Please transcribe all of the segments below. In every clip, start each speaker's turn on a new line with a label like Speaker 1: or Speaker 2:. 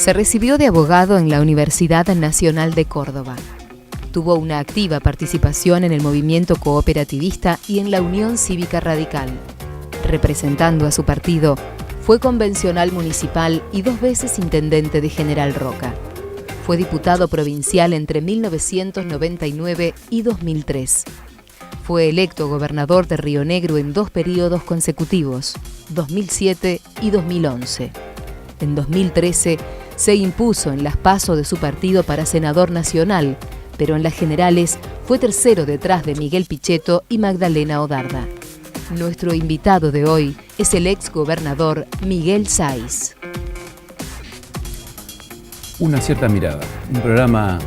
Speaker 1: Se recibió de abogado en la Universidad Nacional de Córdoba. Tuvo una activa participación en el movimiento cooperativista y en la Unión Cívica Radical. Representando a su partido, fue convencional municipal y 2 veces intendente de General Roca. Fue diputado provincial entre 1999 y 2003. Fue electo gobernador de Río Negro en 2 periodos consecutivos, 2007 y 2011. En 2013 se impuso en las PASO de su partido para senador nacional, pero en las generales fue tercero detrás de Miguel Pichetto y Magdalena Odarda. Nuestro invitado de hoy es el ex gobernador Miguel Sáiz.
Speaker 2: Una cierta mirada, un programa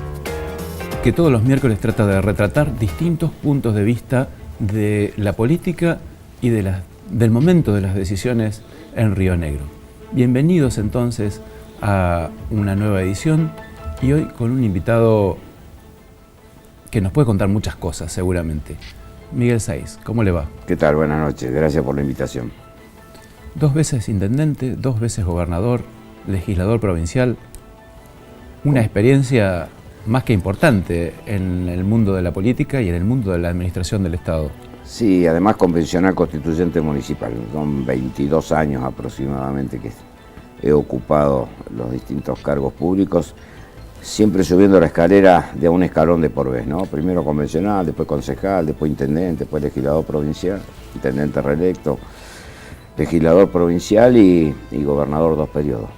Speaker 2: que todos los miércoles trata de retratar distintos puntos de vista de la política y del momento de las decisiones en Río Negro. Bienvenidos entonces a una nueva edición y hoy con un invitado que nos puede contar muchas cosas seguramente. Miguel Sáiz, ¿cómo le va?
Speaker 3: ¿Qué tal? Buenas noches, gracias por la invitación.
Speaker 2: 2 veces intendente, 2 veces gobernador, legislador provincial, una experiencia más que importante en el mundo de la política y en el mundo de la administración del Estado.
Speaker 3: Sí, además convencional constituyente municipal. Son 22 años aproximadamente que he ocupado los distintos cargos públicos, siempre subiendo la escalera de un escalón de por vez, ¿no? Primero convencional, después concejal, después intendente, después legislador provincial, intendente reelecto, legislador provincial y gobernador 2 periodos.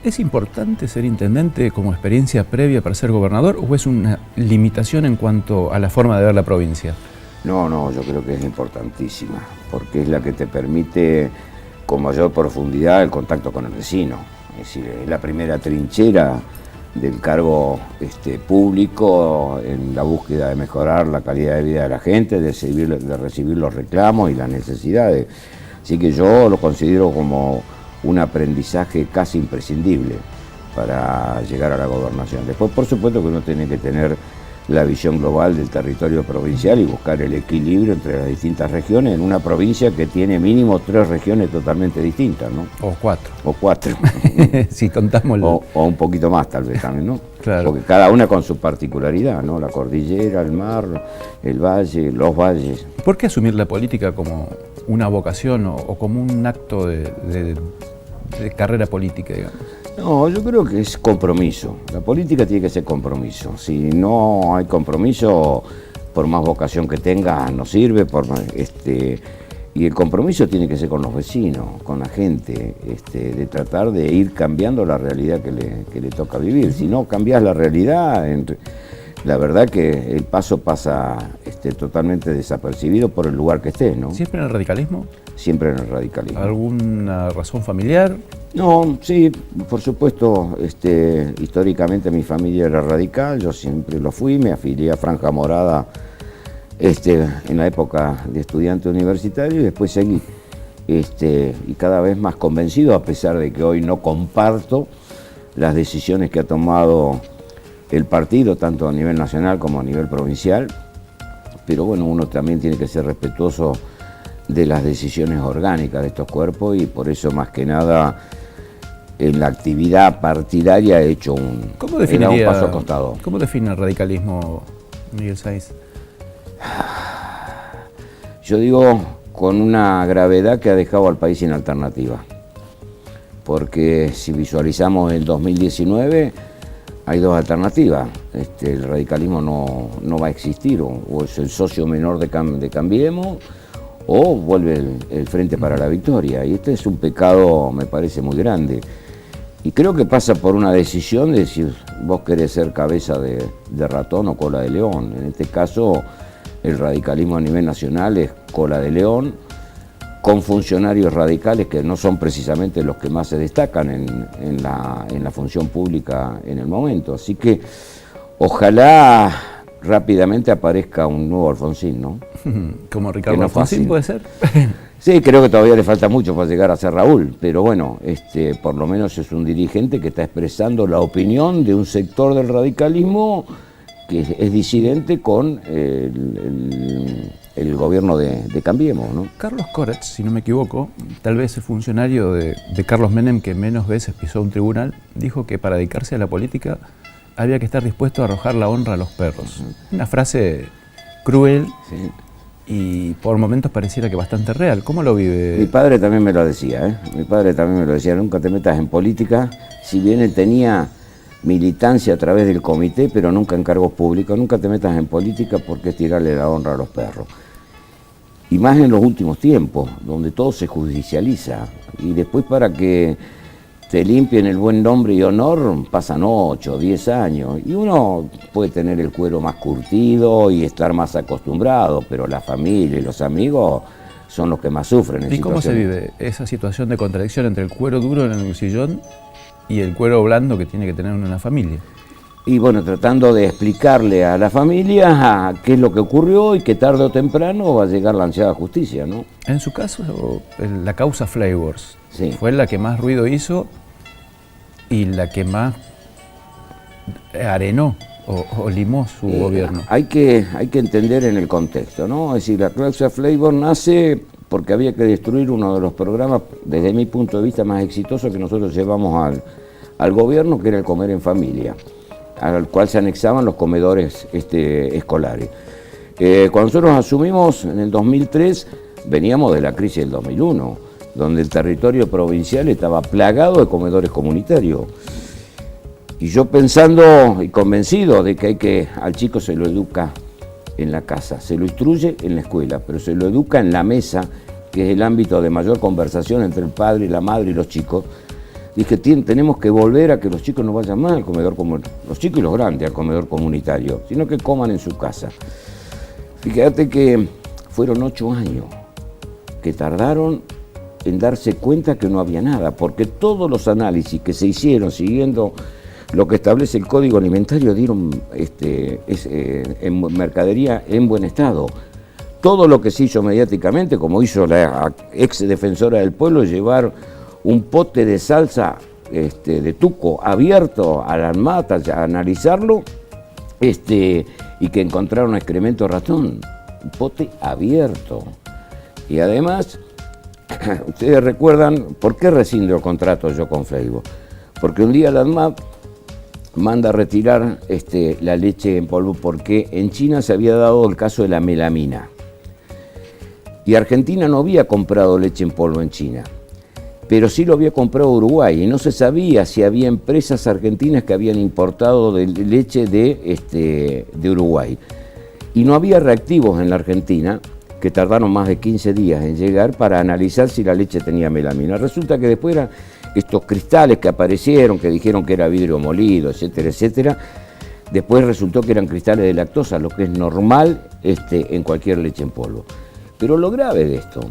Speaker 2: ¿Es importante ser intendente como experiencia previa para ser gobernador o es una limitación en cuanto a la forma de ver la provincia?
Speaker 3: No, yo creo que es importantísima, porque es la que te permite con mayor profundidad el contacto con el vecino. Es decir, es la primera trinchera del cargo público en la búsqueda de mejorar la calidad de vida de la gente, de recibir los reclamos y las necesidades. Así que yo lo considero como un aprendizaje casi imprescindible para llegar a la gobernación. Después, por supuesto que uno tiene que tener la visión global del territorio provincial y buscar el equilibrio entre las distintas regiones en una provincia que tiene mínimo 3 regiones totalmente distintas, ¿no?
Speaker 2: O 4.
Speaker 3: O 4.
Speaker 2: Si contamos
Speaker 3: o un poquito más tal vez también, ¿no?
Speaker 2: Claro.
Speaker 3: Porque cada una con su particularidad, ¿no? La cordillera, el mar, el valle, los valles.
Speaker 2: ¿Por qué asumir la política como una vocación o como un acto de carrera política, digamos?
Speaker 3: No, yo creo que es compromiso. La política tiene que ser compromiso. Si no hay compromiso, por más vocación que tenga, no sirve. Y el compromiso tiene que ser con los vecinos, con la gente, de tratar de ir cambiando la realidad que le toca vivir. Si no cambias la realidad, la verdad que el paso pasa totalmente desapercibido por el lugar que estés, ¿no?
Speaker 2: ¿Siempre en el radicalismo?
Speaker 3: Siempre en el radicalismo.
Speaker 2: ¿Alguna razón familiar?
Speaker 3: No, sí, por supuesto, históricamente mi familia era radical, yo siempre lo fui, me afilié a Franja Morada en la época de estudiante universitario y después seguí. Y cada vez más convencido, a pesar de que hoy no comparto las decisiones que ha tomado el partido, tanto a nivel nacional como a nivel provincial, pero bueno, uno también tiene que ser respetuoso de las decisiones orgánicas de estos cuerpos y por eso más que nada en la actividad partidaria he hecho un paso al costado.
Speaker 2: ¿Cómo define el radicalismo, Miguel Sáiz?
Speaker 3: Yo digo con una gravedad que ha dejado al país sin alternativa, porque si visualizamos el 2019 hay 2 alternativas. El radicalismo no va a existir, o es el socio menor de Cambiemos, o vuelve el Frente para la Victoria. Y este es un pecado, me parece, muy grande. Y creo que pasa por una decisión de si vos querés ser cabeza de ratón o cola de león. En este caso, el radicalismo a nivel nacional es cola de león, con funcionarios radicales que no son precisamente los que más se destacan en la función pública en el momento. Así que ojalá rápidamente aparezca un nuevo Alfonsín, ¿no?
Speaker 2: ¿Como Ricardo Alfonsín puede ser?
Speaker 3: Sí, creo que todavía le falta mucho para llegar a ser Raúl, pero bueno, por lo menos es un dirigente que está expresando la opinión de un sector del radicalismo que es disidente con el gobierno de Cambiemos, ¿no?
Speaker 2: Carlos Corach, si no me equivoco, tal vez el funcionario de Carlos Menem que menos veces pisó un tribunal, dijo que para dedicarse a la política había que estar dispuesto a arrojar la honra a los perros. Una frase cruel,
Speaker 3: Sí.
Speaker 2: y por momentos pareciera que bastante real. ¿Cómo lo vive?
Speaker 3: Mi padre también me lo decía, ¿eh? Mi padre también me lo decía, nunca te metas en política, si bien él tenía militancia a través del comité, pero nunca en cargos públicos, nunca te metas en política porque es tirarle la honra a los perros. Y más en los últimos tiempos, donde todo se judicializa, y después para que te limpien el buen nombre y honor pasan 8 o 10 años, y uno puede tener el cuero más curtido y estar más acostumbrado, pero la familia y los amigos son los que más sufren.
Speaker 2: ¿Y cómo se vive esa situación de contradicción entre el cuero duro en el sillón y el cuero blando que tiene que tener uno en la familia?
Speaker 3: Y bueno, tratando de explicarle a la familia qué es lo que ocurrió y que tarde o temprano va a llegar la ansiada justicia, ¿no?
Speaker 2: En su caso, la causa Flavors
Speaker 3: Sí.
Speaker 2: fue la que más ruido hizo y la que más arenó o limó su gobierno.
Speaker 3: Hay que entender en el contexto, ¿no? Es decir, la causa Flavors nace porque había que destruir uno de los programas, desde mi punto de vista, más exitosos que nosotros llevamos al gobierno, que era el comer en familia, al cual se anexaban los comedores escolares. Cuando nosotros asumimos en el 2003, veníamos de la crisis del 2001, donde el territorio provincial estaba plagado de comedores comunitarios. Y yo pensando y convencido de que al chico se lo educa en la casa, se lo instruye en la escuela, pero se lo educa en la mesa, que es el ámbito de mayor conversación entre el padre y la madre y los chicos. Dije, tenemos que volver a que los chicos no vayan más al comedor comunitario, los chicos y los grandes al comedor comunitario, sino que coman en su casa. Fíjate que fueron 8 años que tardaron en darse cuenta que no había nada, porque todos los análisis que se hicieron siguiendo lo que establece el Código Alimentario dieron en mercadería en buen estado. Todo lo que se hizo mediáticamente, como hizo la ex defensora del pueblo, llevar un pote de salsa de tuco abierto a las matas, a analizarlo, y que encontraron excremento de ratón, un pote abierto. Y además, ustedes recuerdan, ¿por qué rescindo el contrato yo con Flavors? Porque un día la ANMAT manda a retirar la leche en polvo porque en China se había dado el caso de la melamina. Y Argentina no había comprado leche en polvo en China, pero sí lo había comprado Uruguay, y no se sabía si había empresas argentinas que habían importado leche de Uruguay. Y no había reactivos en la Argentina, que tardaron más de 15 días en llegar para analizar si la leche tenía melamina. Resulta que después eran estos cristales que aparecieron, que dijeron que era vidrio molido, etcétera, etcétera. Después resultó que eran cristales de lactosa, lo que es normal en cualquier leche en polvo. Pero lo grave de esto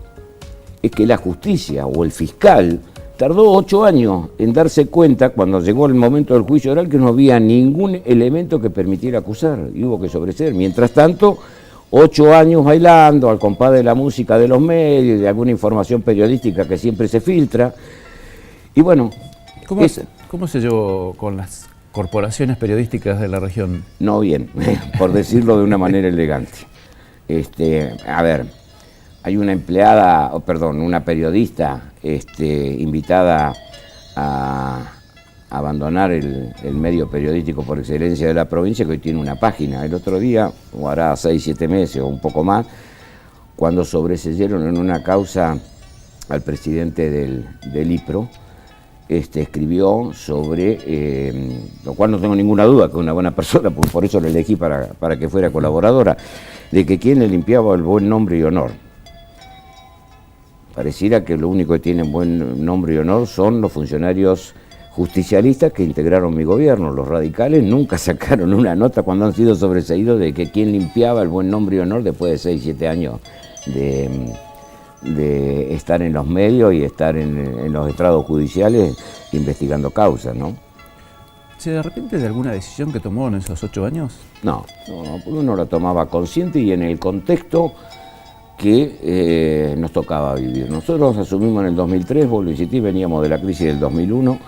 Speaker 3: es que la justicia o el fiscal tardó 8 años en darse cuenta, cuando llegó el momento del juicio oral, que no había ningún elemento que permitiera acusar, y hubo que sobreseer. Mientras tanto, 8 años bailando al compás de la música de los medios y de alguna información periodística que siempre se filtra. Y bueno,
Speaker 2: ¿Cómo se llevó con las corporaciones periodísticas de la región?
Speaker 3: No bien, por decirlo de una manera elegante. A ver, hay una empleada, una periodista invitada a abandonar el medio periodístico por excelencia de la provincia, que hoy tiene una página. El otro día, o hará 6, 7 meses o un poco más, cuando sobreseyeron en una causa al presidente del IPRO, escribió sobre, lo cual no tengo ninguna duda que es una buena persona, por eso la elegí para que fuera colaboradora, de que quien le limpiaba el buen nombre y honor. Pareciera que lo único que tienen buen nombre y honor son los funcionarios justicialistas que integraron mi gobierno. Los radicales nunca sacaron una nota cuando han sido sobreseídos de que quien limpiaba el buen nombre y honor después de 6, 7 años de estar en los medios y estar en los estrados judiciales investigando causas, ¿no?
Speaker 2: ¿Se arrepiente de alguna decisión que tomó en esos 8 años?
Speaker 3: No, uno la tomaba consciente y en el contexto que nos tocaba vivir. Nosotros asumimos en el 2003, vos lo insistí, veníamos de la crisis del 2001.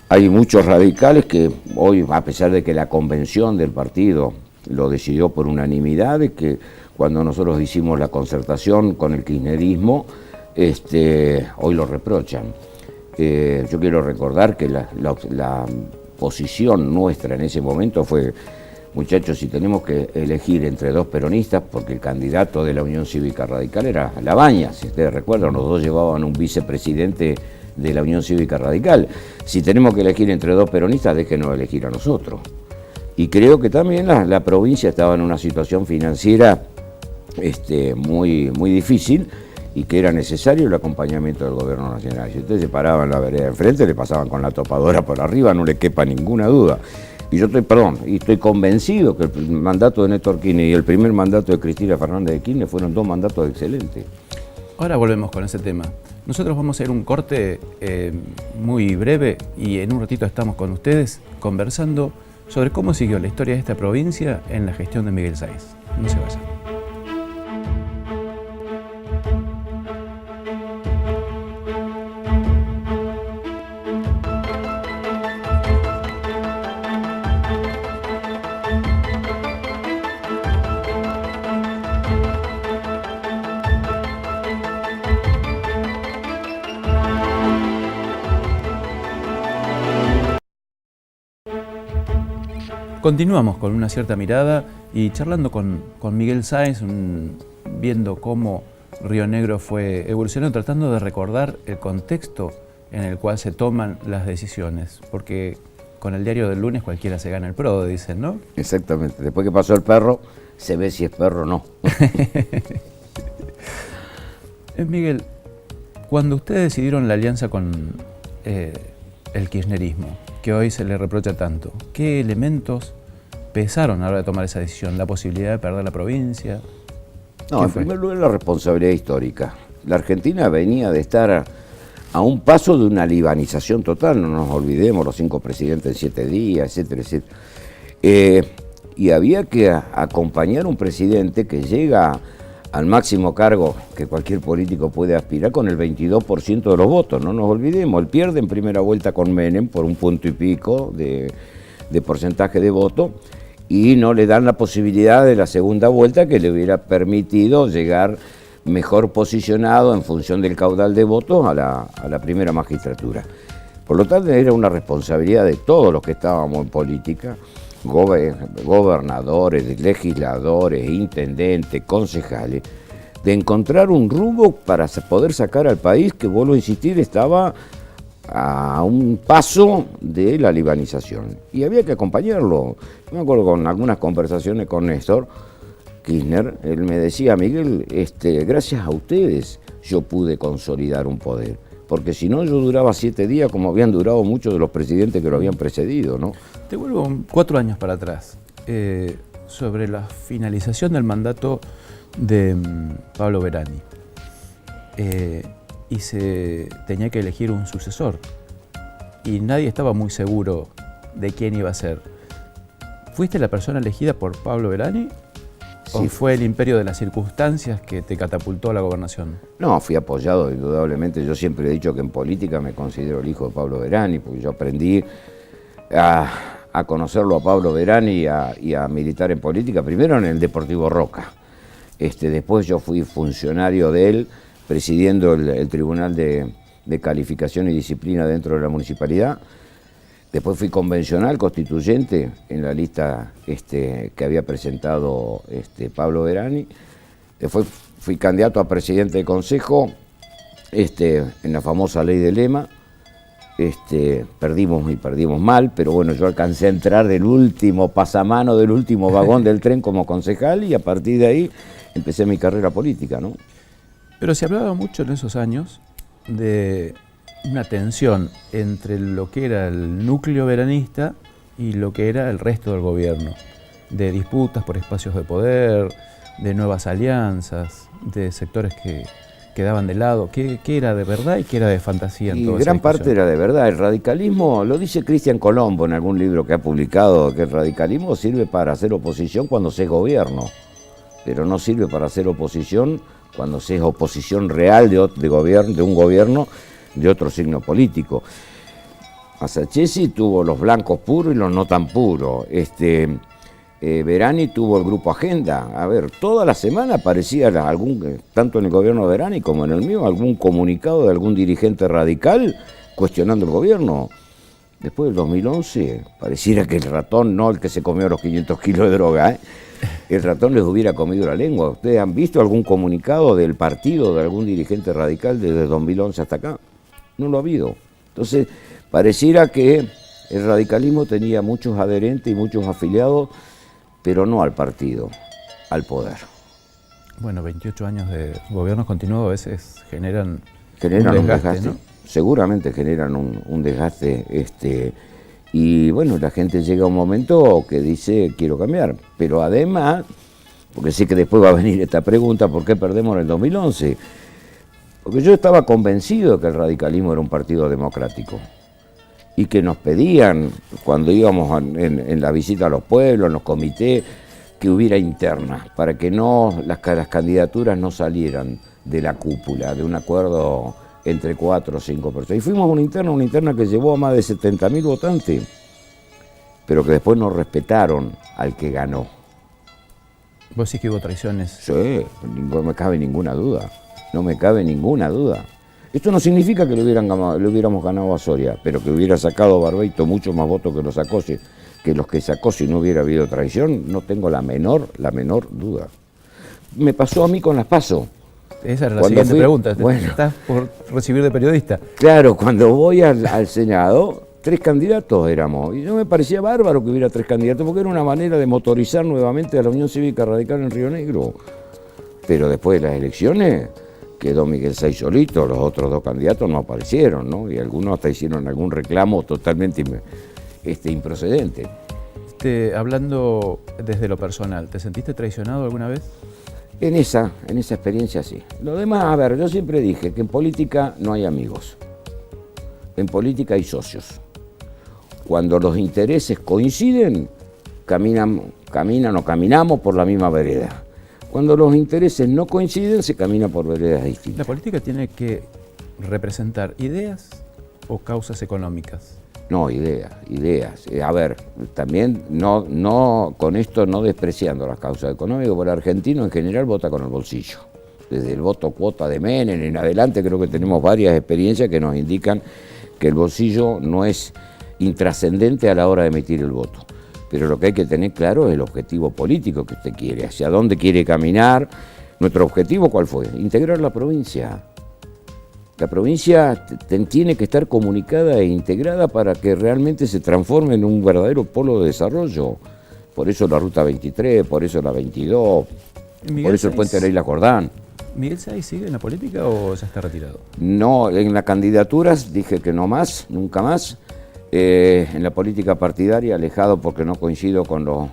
Speaker 3: Hay muchos radicales que hoy, a pesar de que la convención del partido lo decidió por unanimidad, de que cuando nosotros hicimos la concertación con el kirchnerismo, hoy lo reprochan. Yo quiero recordar que la posición nuestra en ese momento fue: muchachos, si tenemos que elegir entre dos peronistas, porque el candidato de la Unión Cívica Radical era Labaña, si ustedes recuerdan, los dos llevaban un vicepresidente de la Unión Cívica Radical. Si tenemos que elegir entre dos peronistas, déjenos elegir a nosotros. Y creo que también la provincia estaba en una situación financiera muy, muy difícil, y que era necesario el acompañamiento del gobierno nacional. Si ustedes se paraban en la vereda de enfrente, le pasaban con la topadora por arriba, no le quepa ninguna duda. Y yo estoy convencido que el mandato de Néstor Kirchner y el primer mandato de Cristina Fernández de Kirchner fueron dos mandatos excelentes.
Speaker 2: Ahora volvemos con ese tema. Nosotros vamos a hacer un corte muy breve y en un ratito estamos con ustedes conversando sobre cómo siguió la historia de esta provincia en la gestión de Miguel Sáenz. No se vayan. Continuamos con una cierta mirada y charlando con Miguel Sáenz, viendo cómo Río Negro fue evolucionando, tratando de recordar el contexto en el cual se toman las decisiones, porque con el diario del lunes cualquiera se gana el PRO, dicen, ¿no?
Speaker 3: Exactamente, después que pasó el perro, se ve si es perro o no.
Speaker 2: Miguel, cuando ustedes decidieron la alianza con el kirchnerismo, que hoy se le reprocha tanto, ¿qué elementos pesaron a la hora de tomar esa decisión? ¿La posibilidad de perder la provincia?
Speaker 3: No, en primer lugar la responsabilidad histórica. La Argentina venía de estar a un paso de una libanización total, no nos olvidemos, los 5 presidentes en 7 días, etcétera, etcétera. Y había que acompañar a un presidente que llega al máximo cargo que cualquier político puede aspirar con el 22% de los votos, no nos olvidemos. Él pierde en primera vuelta con Menem por 1 punto y pico de porcentaje de voto, y no le dan la posibilidad de la segunda vuelta, que le hubiera permitido llegar mejor posicionado en función del caudal de votos a la primera magistratura. Por lo tanto, era una responsabilidad de todos los que estábamos en política, gobernadores, legisladores, intendentes, concejales, de encontrar un rumbo para poder sacar al país que, vuelvo a insistir, estaba a un paso de la libanización. Y había que acompañarlo. Yo me acuerdo con algunas conversaciones con Néstor Kirchner, él me decía: Miguel, gracias a ustedes yo pude consolidar un poder, porque si no yo duraba 7 días como habían durado muchos de los presidentes que lo habían precedido, ¿no?
Speaker 2: Te vuelvo 4 años para atrás, sobre la finalización del mandato de Pablo Verani. Y se tenía que elegir un sucesor, y nadie estaba muy seguro de quién iba a ser. ¿Fuiste la persona elegida por Pablo Verani? Sí. ¿O fue el imperio de las circunstancias que te catapultó a la gobernación?
Speaker 3: No, fui apoyado indudablemente. Yo siempre he dicho que en política me considero el hijo de Pablo Verani, porque yo aprendí a conocerlo a Pablo Verani y a militar en política, primero en el Deportivo Roca. Después yo fui funcionario de él, presidiendo el Tribunal de Calificación y Disciplina dentro de la municipalidad. Después fui convencional constituyente en la lista que había presentado Pablo Verani. Después fui candidato a presidente de consejo en la famosa ley de Lema. Perdimos mal, pero bueno, yo alcancé a entrar del último pasamano, del último vagón del tren como concejal, y a partir de ahí empecé mi carrera política, ¿no?
Speaker 2: Pero se hablaba mucho en esos años de una tensión entre lo que era el núcleo veranista y lo que era el resto del gobierno, de disputas por espacios de poder, de nuevas alianzas, de sectores que quedaban de lado. ¿Qué era de verdad y qué era de fantasía en toda esa
Speaker 3: gran
Speaker 2: discusión?
Speaker 3: Parte era de verdad. El radicalismo, lo dice Cristian Colombo en algún libro que ha publicado, que el radicalismo sirve para hacer oposición cuando se es gobierno, pero no sirve para hacer oposición cuando se es oposición real de un gobierno de otro signo político. Masachesi tuvo los blancos puros y los no tan puros. Verani tuvo el grupo Agenda. A ver, toda la semana aparecía tanto en el gobierno de Verani como en el mío, algún comunicado de algún dirigente radical cuestionando el gobierno. Después del 2011, pareciera que el ratón, no el que se comió los 500 kilos de droga, el ratón les hubiera comido la lengua. ¿Ustedes han visto algún comunicado del partido, de algún dirigente radical desde 2011 hasta acá? No lo ha habido. Entonces, pareciera que el radicalismo tenía muchos adherentes y muchos afiliados, pero no al partido, al poder.
Speaker 2: Bueno, 28 años de gobiernos continuados a veces generan
Speaker 3: un desgaste, ¿no? Seguramente generan un desgaste, y bueno, la gente llega a un momento que dice quiero cambiar, pero además, porque sé que después va a venir esta pregunta, ¿por qué perdemos en el 2011? Porque yo estaba convencido de que el radicalismo era un partido democrático y que nos pedían, cuando íbamos en la visita a los pueblos, en los comités, que hubiera internas, para que las candidaturas no salieran de la cúpula, de un acuerdo entre 4 o 5 personas. Y fuimos a una interna que llevó a más de 70.000 votantes, pero que después no respetaron al que ganó.
Speaker 2: ¿Vos sí que hubo traiciones?
Speaker 3: Sí, no me cabe ninguna duda, no me cabe ninguna duda. Esto no significa que le hubiéramos ganado a Soria, pero que hubiera sacado Barbeito mucho más votos que los que sacó si no hubiera habido traición, no tengo la menor duda. Me pasó a mí con las PASO.
Speaker 2: Esa era la siguiente pregunta. Bueno, ¿estás por recibir de periodista?
Speaker 3: Claro, cuando voy al Senado, 3 candidatos éramos. Y no me parecía bárbaro que hubiera 3 candidatos, porque era una manera de motorizar nuevamente a la Unión Cívica Radical en Río Negro. Pero después de las elecciones quedó Miguel Say solito, los otros 2 candidatos no aparecieron, ¿no? Y algunos hasta hicieron algún reclamo totalmente improcedente.
Speaker 2: Hablando desde lo personal, ¿te sentiste traicionado alguna vez?
Speaker 3: En esa experiencia sí. Lo demás, a ver, yo siempre dije que en política no hay amigos. En política hay socios. Cuando los intereses coinciden, caminamos por la misma vereda. Cuando los intereses no coinciden, se camina por veredas distintas.
Speaker 2: ¿La política tiene que representar ideas o causas económicas?
Speaker 3: No, ideas. A ver, también no con esto no despreciando las causas económicas, porque el argentino en general vota con el bolsillo. Desde el voto cuota de Menem en adelante creo que tenemos varias experiencias que nos indican que el bolsillo no es intrascendente a la hora de emitir el voto. Pero lo que hay que tener claro es el objetivo político que usted quiere, hacia dónde quiere caminar. ¿Nuestro objetivo cuál fue? Integrar la provincia. La provincia tiene que estar comunicada e integrada para que realmente se transforme en un verdadero polo de desarrollo. Por eso la Ruta 23, por eso la 22, por eso el Puente de la Isla Jordán.
Speaker 2: ¿Miguel Say sigue en la política o ya está retirado?
Speaker 3: No, en las candidaturas dije que no más, nunca más. En la política partidaria, alejado porque no coincido con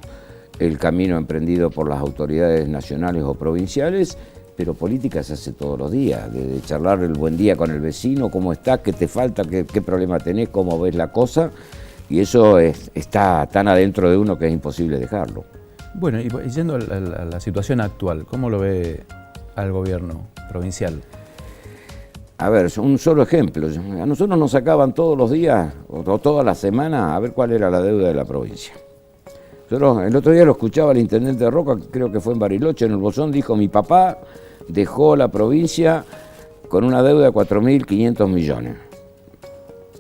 Speaker 3: el camino emprendido por las autoridades nacionales o provinciales, pero política se hace todos los días, de charlar el buen día con el vecino, cómo estás, qué te falta, qué problema tenés, cómo ves la cosa, y eso está tan adentro de uno que es imposible dejarlo.
Speaker 2: Bueno, y yendo a la situación actual, ¿cómo lo ve al gobierno provincial?
Speaker 3: A ver, un solo ejemplo, a nosotros nos sacaban todos los días, o todas las semanas, a ver cuál era la deuda de la provincia. El otro día lo escuchaba el intendente de Roca, creo que fue en Bariloche, en el Bolsón, dijo, mi papá dejó la provincia con una deuda de 4.500 millones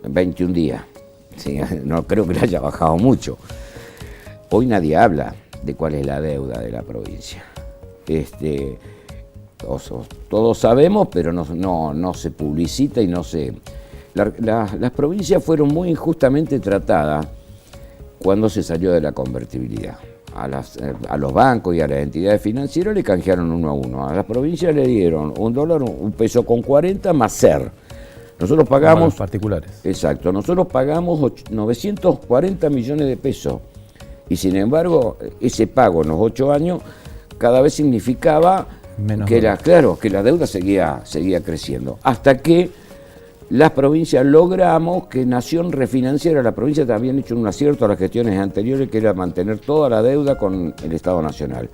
Speaker 3: en 21 días. Sí, no creo que le haya bajado mucho. Hoy nadie habla de cuál es la deuda de la provincia. Todos sabemos, pero no se publicita y no se... Las provincias fueron muy injustamente tratadas cuando se salió de la convertibilidad. A los bancos y a las entidades financieras le canjearon 1 a 1. A las provincias le dieron $1, 1 peso con 40 más SER. Nosotros pagamos...
Speaker 2: los particulares.
Speaker 3: Exacto. Nosotros pagamos 940 millones de pesos. Y sin embargo, ese pago en los 8 años cada vez significaba que la deuda seguía creciendo. Hasta que las provincias logramos que Nación refinanciara. La provincia habían hecho un acierto a las gestiones anteriores, que era mantener toda la deuda con el Estado Nacional.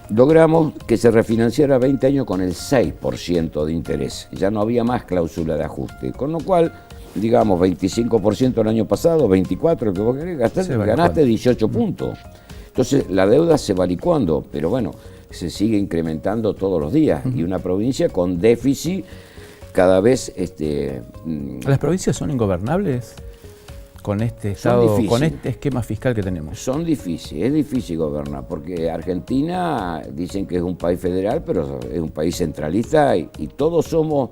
Speaker 3: Logramos que se refinanciara 20 años con el 6% de interés. Ya no había más cláusula de ajuste. Con lo cual, digamos, 25% el año pasado, 24%, el que vos querés, ganaste 18 puntos. Entonces la deuda se va licuando, pero bueno, se sigue incrementando todos los días. Y una provincia con déficit cada vez...
Speaker 2: ¿Las provincias son ingobernables con este estado, con este esquema fiscal que tenemos?
Speaker 3: Son difíciles, es difícil gobernar, porque Argentina dicen que es un país federal, pero es un país centralista y todos somos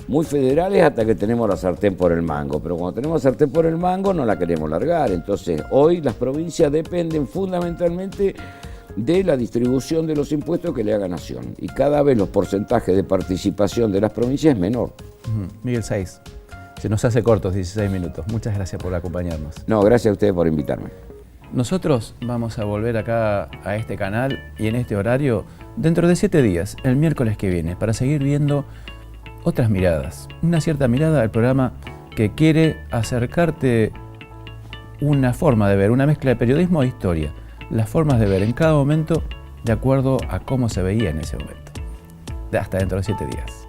Speaker 3: muy federales hasta que tenemos la sartén por el mango, pero cuando tenemos la sartén por el mango no la queremos largar. Entonces hoy las provincias dependen fundamentalmente de la distribución de los impuestos que le haga Nación, y cada vez los porcentajes de participación de las provincias es menor.
Speaker 2: Miguel Sáiz, se nos hace cortos 16 minutos. Muchas gracias por acompañarnos.
Speaker 3: No, gracias a ustedes por invitarme.
Speaker 2: Nosotros vamos a volver acá a este canal y en este horario dentro de 7 días, el miércoles que viene, para seguir viendo otras miradas. Una cierta mirada al programa que quiere acercarte una forma de ver, una mezcla de periodismo e historia. Las formas de ver en cada momento de acuerdo a cómo se veía en ese momento. Hasta dentro de 7 días.